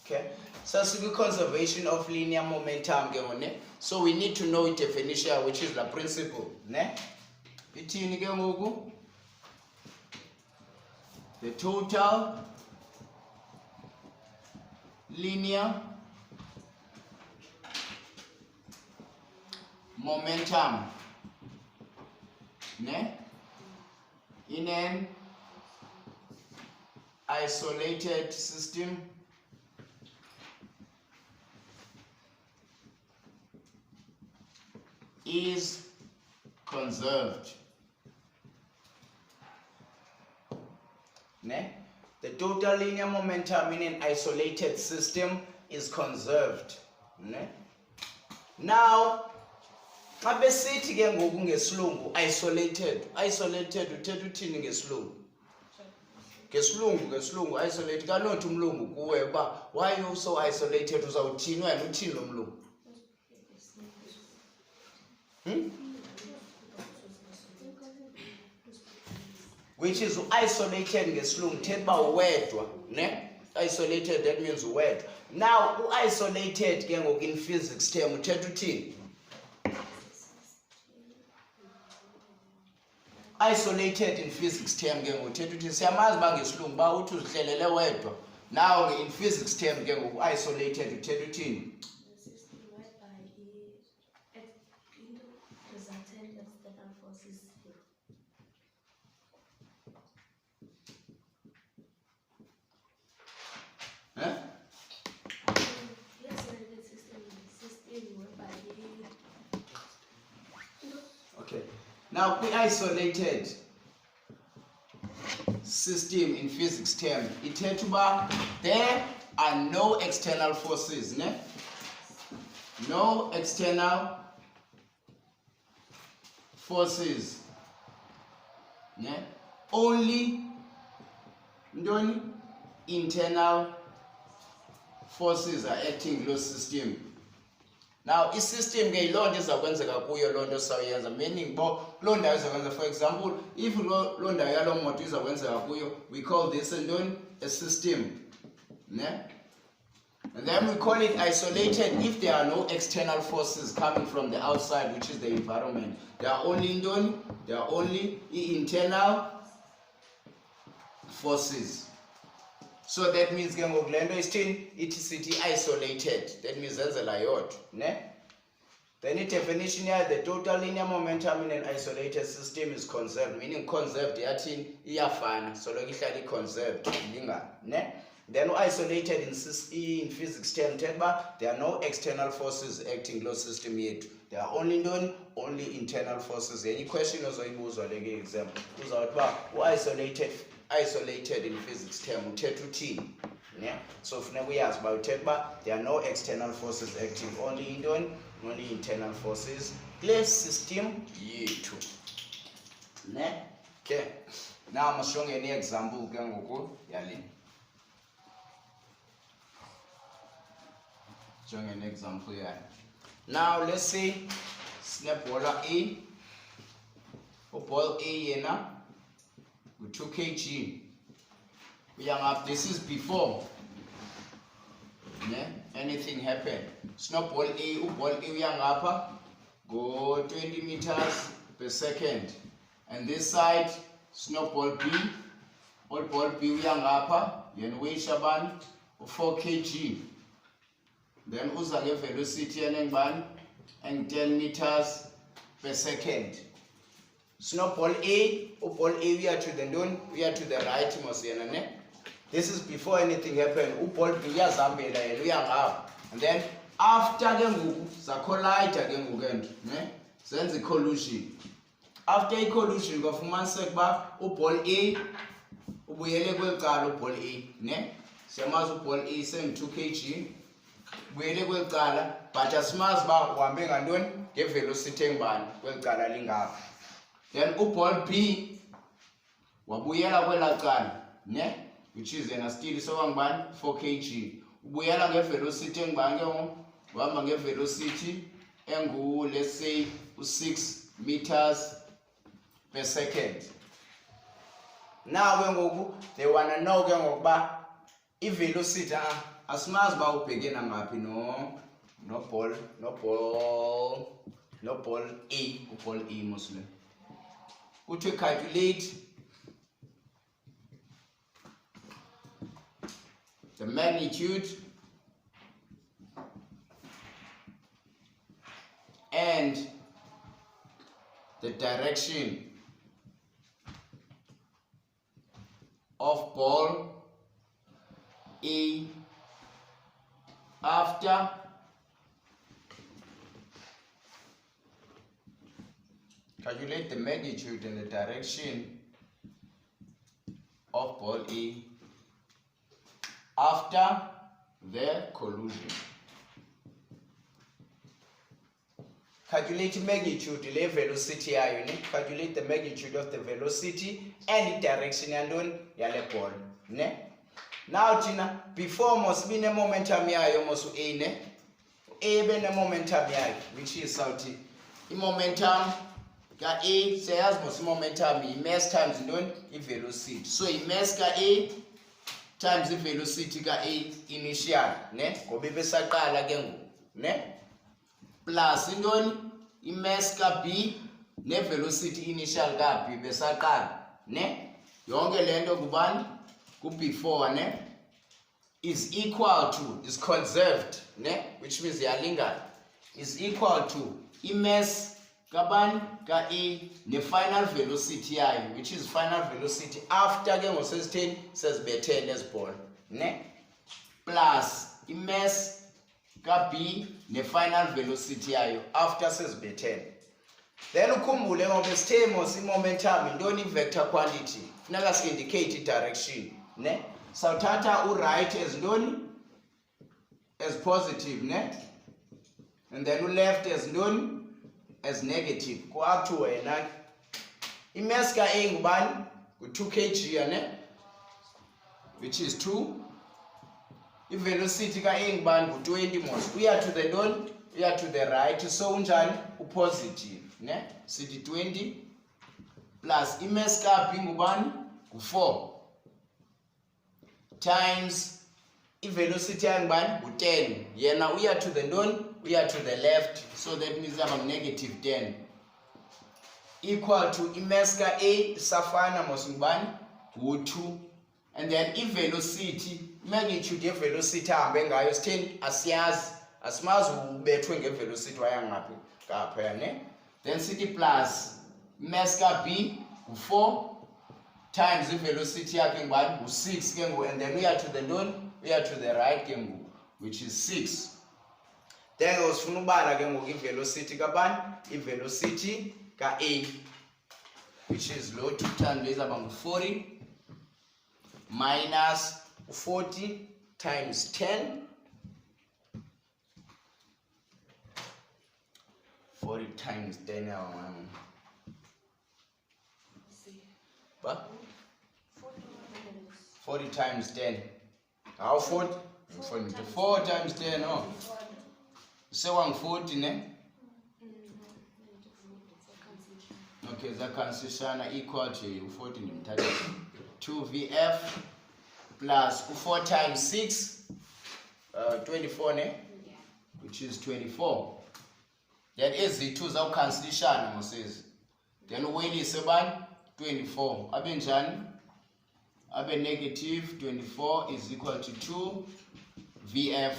Okay, so the conservation of linear momentum. So we need to know the definition, which is the principle. The total linear momentum in an isolated system is conserved. The total linear momentum in an isolated system is conserved. Now, xa besithi ke ngoku ngesilungu isolated uthetha uthini ngesilungu? Ngesilungu isolated kanothi umlungu kuwe uba why you so isolated, uzawuthini wena, uthini lo mlungu? Which is isolated ngesilungu uthetha uba uwedwa, isolated, that means uwedwa. Now isolated ke ngoku in physics term uthetha uthini? Isolated in physics term ke ngoku uthetha uthini? Siyamazi uba ngesilungu uba uthi uzihlelele wedwa. Now in physics term ke ngoku isolated uthetha uthini? Okay. Now, the isolated system in physics term, it tells you that there are no external forces, no external forces, only internal forces are acting in the system. Now, this system ke yiloo nto izakwenzeka kuyo loo nto sawuyenza, meaning bo loo ndawo izakwenza, for example, if loo ndawo yaloo moto izakwenzeka kuyo, we call this a system. And then we call it isolated if there are no external forces coming from the outside, which is the environment. There are only internal forces. So that means ke ngoku le nto isithini? Ithi sithi isolated. That means enzela yodwa, Then the definition here, the total linear momentum in an isolated system is conserved, meaning conserved yathini? Iyafana, soloko ihlala conserved, ilingana, Then isolated in physics term there are no external forces acting in the system yet. There are only internal forces. Any question ozoyibuzwa le ke example uzawuthi uba isolated in physics term uthetha uthini? So funeka uyazi uba uthetha uba there are no external forces acting, only internal forces kule system yethu. Okay, now masishonge any example ke ngoku yalini. An example here. Now let's say snap ball A. Ball A yena with 2 kg. This is before anything happened. Snowball A, ball A go 20 meters per second. And this side snowball B, ball B yen weigh 4 kg. Then uza ke velocity and 10 meters per second. Snowball A, ball A we are to the right mos yena. This is before anything happened. Ball B yazambela yena and then after ke ngoku za collide ke ngoku senze collision. After a collision kwafumaniseka uba ball A ubuyele kwecala ball A, Siyamazi ball A seng 2 kg. Buyele kwecala, but asimazi uba uhambe ngantoni ngevelocity engibani kwecala lingapha. Then ball B wabuyela kwela cala, which is yena still sokangibani 4 kg. Ubuyela ngevelocity engibani ke ngoku, uhamba ngevelocity engu let's say 6 meters per second. Now ke ngoku they wanna know ke ngoku ba ivelocity asimazi ba ubhekena ngaphi no ball A, uball A Muslim. Uthi calculate the magnitude and the direction of ball A after calculate the magnitude and the direction of ball A after the collision. Calculate magnitude le velocity yayo ne, calculate the magnitude of the velocity and the direction yandoni yale ball ne. Now thina before must be ne momentum yayo must A ne, A be ne momentum yayo, which is sauti I momentum ka A sayazi must momentum I mass times ndoni I velocity. So I mass ka A times the velocity ka A initial ne, ngoba besaqala ke ngoku ne, plus indoni imass ka B ne velocity initial ka B besaqala ne, yonke lento kubani ku before ne is equal to, is conserved ne, which means yalingana, is equal to imass kabani ka A ne final velocity yayo, which is final velocity after ke ngosesitheni sezibethele ezibhola ne, plus imass ka B ne final velocity yayo after sezibethele. Then ukhumbule ngoba sithemo si momentum indoni vector quantity, funeka si indicate direction ne, sawuthatha u right as ndoni as positive ne, and then u left as ndoni as negative. Go up to wena imass ka A ngubani ku 2 kg ne, which is 2. I velocity ka A ngubani ku 20 mos, uya to the ndoni, uya to the right, so unjani u positive ne, sithi 20 plus imass ka B ngubani ku 4 times I velocity ngubani ku 10, yena uya to the ndoni, uya to the left, so that means I'm negative 10 equal to imass ka A safana mos ngubani ku 2, and then I velocity, magnitude ye velocity ahambe ngayo sitheni asiyazi, asimazi ubethwe ngevelocity wayangaphi kapha ne, then sithi plus imass ka B ku 4 times the velocity yakhe ngubani ku 6 ke ngoku, and then uya to the ndoni, uya to the right ke ngoku, which is 6. Then usifuna ubala ke ngoku I velocity kabani, I velocity ka A, which is lo 2 times izaba ngu 40 minus 40 times 10, 40 times 10 but 40 times 10, how 40? 4 times 10 no, so 140 ne, okay, zacancellishana equal to 40 nimthatha 2 VF plus 4 times 6 24 ne, which is 24. That is the 2 zawucancellishana moses, then uwelise bani 24 abe njani, abe negative 24 is equal to 2 VF,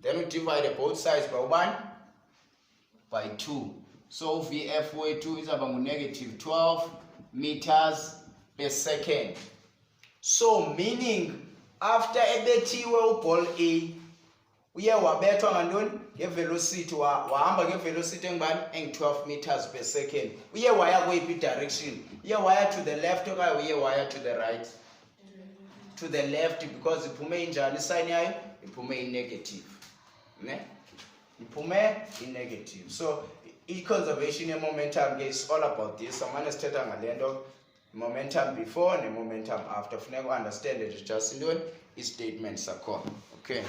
then we divide both sides by 1 by 2, so VF wethu izaba ngu negative 12 meters per second. So meaning after ebethiwe uball A uye wabethwa ngantoni ngevelocity, wahamba ngevelocity engibani engu-12 meters per second, uye waya kweyiphi direction, uye waya to the left okanye uye waya to the right, to the left, because iphume injani isign yayo, iphume i-negative ne, iphume i-negative. So i-conservation ye-momentum ke is all about this. Samane sithetha ngale nto momentum before ne momentum after, funeka understand it just indoni i-statement sakhona. Okay.